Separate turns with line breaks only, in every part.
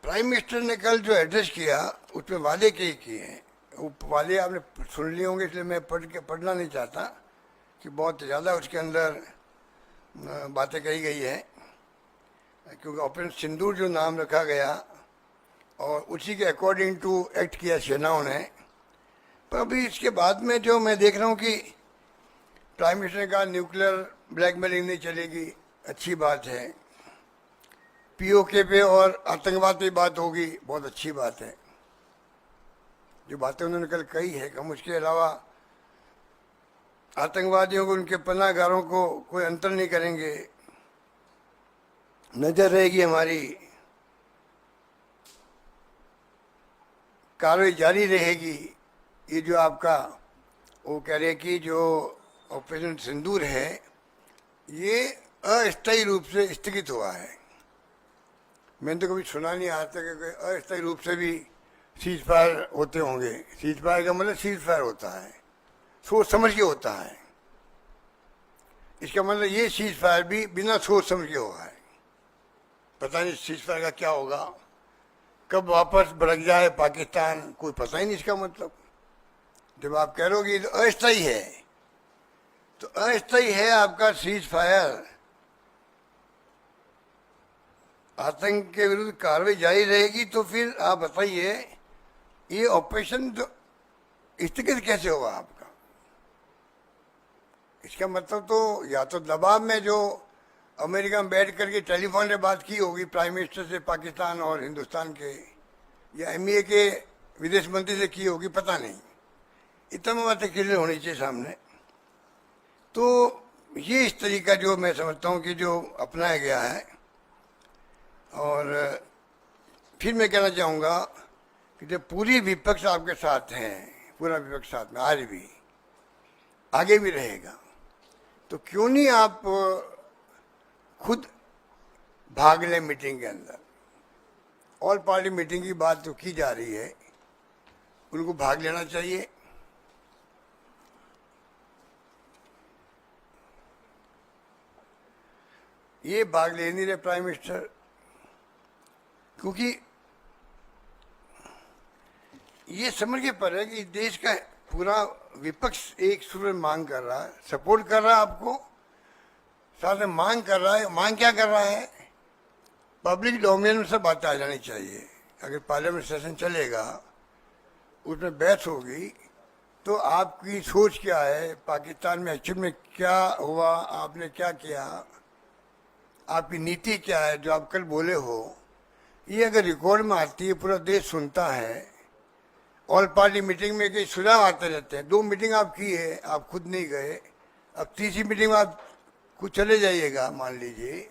Prime minister ने कल जो एड्रेस किया उसमें वादे कई किए हैं। वो वादे आपने सुन लिए होंगे, इसलिए मैं पढ़ना नहीं चाहता कि बहुत ज़्यादा उसके अंदर बातें कही गई हैं, क्योंकि ऑपरेशन सिंदूर जो नाम रखा गया और उसी के अकॉर्डिंग टू एक्ट किया सेनाओं ने। पर अभी इसके बाद में जो मैं देख रहा हूँ कि प्राइम मिनिस्टर ने कहा न्यूक्लियर ब्लैकमेलिंग नहीं चलेगी, अच्छी बात है। पीओके पे और आतंकवाद पे बात होगी, बहुत अच्छी बात है। जो बातें उन्होंने कल कही है कि हम उसके अलावा आतंकवादियों को, उनके पनाहगारों को कोई अंतर नहीं करेंगे, नजर रहेगी हमारी, कार्रवाई जारी रहेगी। ये जो आपका वो कह रहे कि जो ऑपरेशन सिंदूर है ये अस्थायी रूप से स्थगित हुआ है। मैंने तो कभी सुना नहीं आज तक कि अस्थायी रूप से भी सीज फायर होते होंगे। सीज फायर का मतलब सीज फायर होता है, सोच समझ के होता है। इसका मतलब ये सीज फायर भी बिना सोच समझ के हुआ है। पता नहीं सीज फायर का क्या होगा, कब वापस भड़क जाए पाकिस्तान, कोई पता ही नहीं इसका मतलब। जब आप कह रहे हो कि तो अस्थायी है, तो अस्थायी है आपका सीज फायर, आतंक के विरुद्ध कार्रवाई जारी रहेगी। तो फिर आप बताइए ये ऑपरेशन तो स्थगित कैसे हुआ आपका? इसका मतलब तो या तो दबाव में जो अमेरिका में बैठ करके टेलीफोन पे बात की होगी प्राइम मिनिस्टर से पाकिस्तान और हिंदुस्तान के, या एमईए के विदेश मंत्री से की होगी, पता नहीं। इतना बातें क्लियर होनी चाहिए सामने। तो ये इस तरीका जो मैं समझता हूँ कि जो अपनाया गया है। और फिर मैं कहना चाहूँगा कि जब पूरी विपक्ष आपके साथ है, पूरा विपक्ष साथ में आज भी आगे भी रहेगा, तो क्यों नहीं आप खुद भाग लें मीटिंग के अंदर। ऑल पार्टी मीटिंग की बात तो की जा रही है, उनको भाग लेना चाहिए। ये भाग ले नहीं रहे प्राइम मिनिस्टर, क्योंकि ये समझ के पर है कि देश का पूरा विपक्ष एक सुर में मांग कर रहा है, सपोर्ट कर रहा है आपको, साथ में मांग कर रहा है। मांग क्या कर रहा है? पब्लिक डोमेन में सब बातें आ जानी चाहिए। अगर पार्लियामेंट सेशन चलेगा, उसमें बहस होगी, तो आपकी सोच क्या है, पाकिस्तान में एक्चुअल में क्या हुआ, आपने क्या किया, आपकी नीति क्या है, जो आप कल बोले हो, ये अगर रिकॉर्ड में आती है, पूरा देश सुनता है। ऑल पार्टी मीटिंग में कई सुझाव आते रहते हैं। 2 मीटिंग आप की है, आप खुद नहीं गए, अब तीसरी मीटिंग में आप खुद चले जाइएगा मान लीजिए,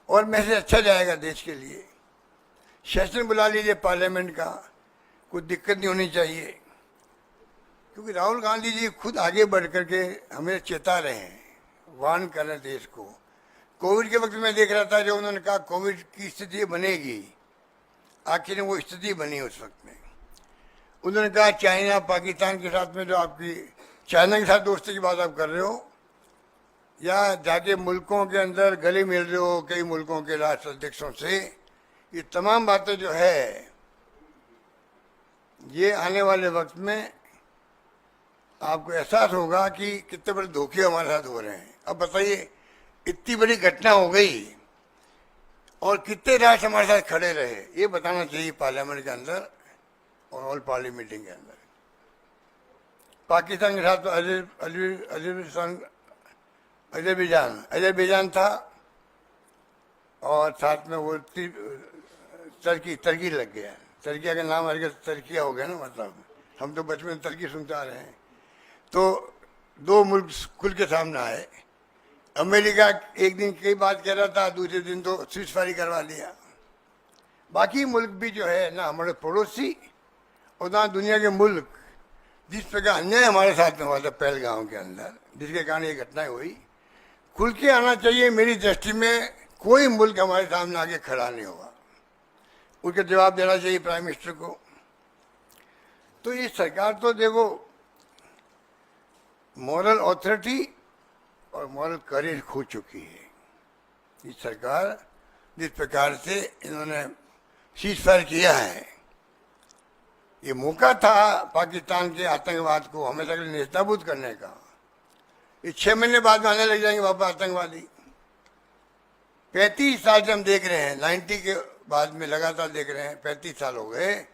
और मैसेज अच्छा जाएगा देश के लिए। सेशन बुला लीजिए पार्लियामेंट का, कोई दिक्कत नहीं होनी चाहिए। क्योंकि राहुल गांधी जी खुद आगे बढ़ करके हमें चेता रहे हैं, वार्न कर रहे हैं देश को। कोविड के वक्त में देख रहा था, जो उन्होंने कहा कोविड की स्थिति बनेगी, आखिर वो स्थिति बनी उस वक्त में। उन्होंने कहा चाइना पाकिस्तान के साथ में, जो आपकी चाइना के साथ दोस्ती की बात आप कर रहे हो, या जाके मुल्कों के अंदर गले मिल रहे हो कई मुल्कों के राष्ट्र अध्यक्षों से, ये तमाम बातें जो है, ये आने वाले वक्त में आपको एहसास होगा कि कितने बड़े धोखे हमारे साथ हो रहे हैं। अब बताइए, इतनी बड़ी घटना हो गई और कितने राष्ट्र हमारे साथ खड़े रहे, ये बताना चाहिए पार्लियामेंट के अंदर और ऑल पार्टी मीटिंग के अंदर। पाकिस्तान के साथ तो अजरबैजान था, और साथ में वो टर्की लग गया। टर्किया का नाम हर टर्किया हो गया ना, मतलब हम तो बचपन में टर्की सुनते आ रहे हैं। तो 2 मुल्क खुल के सामने आए। अमेरिका एक दिन कई बात कह रहा था, दूसरे दिन तो सीज़फायर करवा लिया। बाकी मुल्क भी जो है ना, हमारे पड़ोसी और ना दुनिया के मुल्क, जिस प्रकार अन्याय हमारे साथ में हुआ था पहलगाम के अंदर, जिसके कारण ये घटनाएं हुई, खुल के आना चाहिए। मेरी दृष्टि में कोई मुल्क हमारे सामने आगे खड़ा नहीं हुआ, उसके जवाब देना चाहिए प्राइम मिनिस्टर को। तो ये सरकार तो देखो मॉरल अथॉरिटी और मॉरल करेज खो चुकी है। ये सरकार जिस प्रकार से इन्होंने सीज फायर किया है। ये मौका था पाकिस्तान के आतंकवाद को हमेशा के लिए नेस्तनाबूद करने का। ये 6 महीने बाद में आने लग जाएंगे वापस आतंकवादी। 35 साल से हम देख रहे हैं, 90 के बाद में लगातार देख रहे हैं, 35 साल हो गए,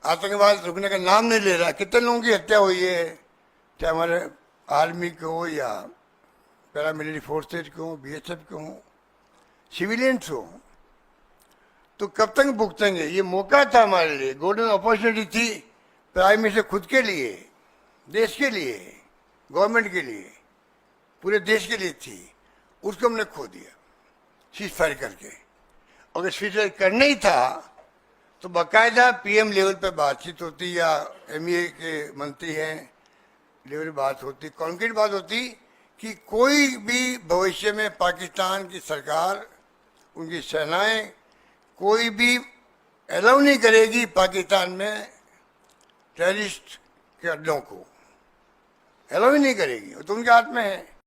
आतंकवाद रुकने का नाम नहीं ले रहा। कितने लोगों की हत्या हुई है, चाहे हमारे आर्मी के हो या पैरामिलिट्री फोर्सेज के हो, BSF के हो, सिविलियंस हो, तो कब तक भुगतेंगे? ये मौका था हमारे लिए, गोल्डन अपॉर्चुनिटी थी, प्राइम मिनिस्टर खुद के लिए, देश के लिए, गवर्नमेंट के लिए, पूरे देश के लिए थी, उसको हमने खो दिया सीज फायर करके। अगर सीज फायर करना ही था तो बाकायदा PM लेवल पे बातचीत होती या MEA के मंत्री हैं लेवल बात होती, कॉन्क्रीट बात होती कि कोई भी भविष्य में पाकिस्तान की सरकार, उनकी सेनाएं कोई भी अलाउ नहीं करेगी पाकिस्तान में टेररिस्ट के अड्डों को, अलाउ ही नहीं करेगी, तो उनके हाथ में है।